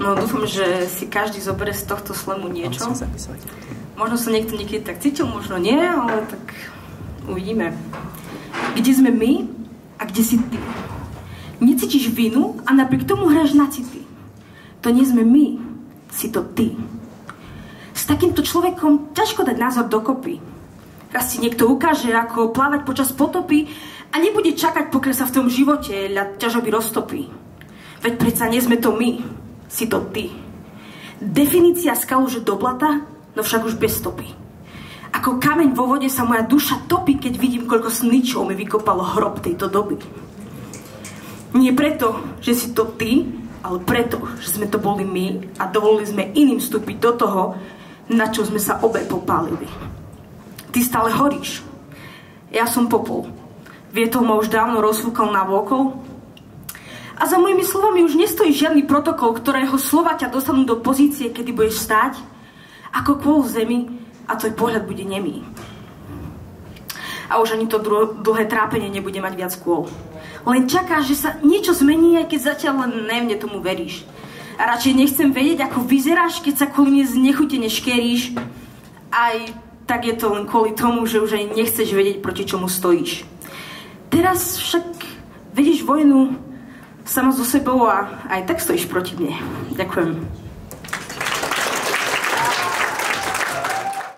No dúfam, že si každý zoberie z tohto slemu niečo. Možno sa niekto niekedy tak cítil, možno nie, ale tak uvidíme. Kde sme my a kde si ty? Necítiš vinu a napriek tomu hráš na city. To nie sme my, si to ty. S takýmto človekom ťažko dať názor dokopy. Raz si niekto ukáže, ako plávať počas potopy a nebude čakať, pokiaľ sa v tom živote ľad ťažoby roztopí. Veď predsa nie sme to my, si to ty. Definícia skalu, že do blata, no však už bez stopy. Ako kameň vo vode sa moja duša topí, keď vidím, koľko sničov mi vykopalo hrob tejto doby. Nie preto, že si to ty, ale preto, že sme to boli my a dovolili sme iným vstúpiť do toho, na čo sme sa obe popálili. Ty stále horíš. Ja som popol. Vietor ma už dávno rozfúkal na vôkol. A za mojimi slovami už nestojí žiadny protokol, ktorého slova ťa dostanú do pozície, kedy budeš stáť ako kôl v zemi a tvoj pohľad bude nemý. A už ani to dlhé trápenie nebude mať viac kôl. Len čakáš, že sa niečo zmení, aj keď zatiaľ len nevne tomu veríš. A radšej nechcem vedieť, ako vyzeráš, keď sa kvôli mne znechutene škeríš. Aj tak je to len kvôli tomu, že už aj nechceš vedieť, proti čomu stojíš. Teraz však vedíš vojnu sama so sebou a aj tak stojíš proti mne. Ďakujem.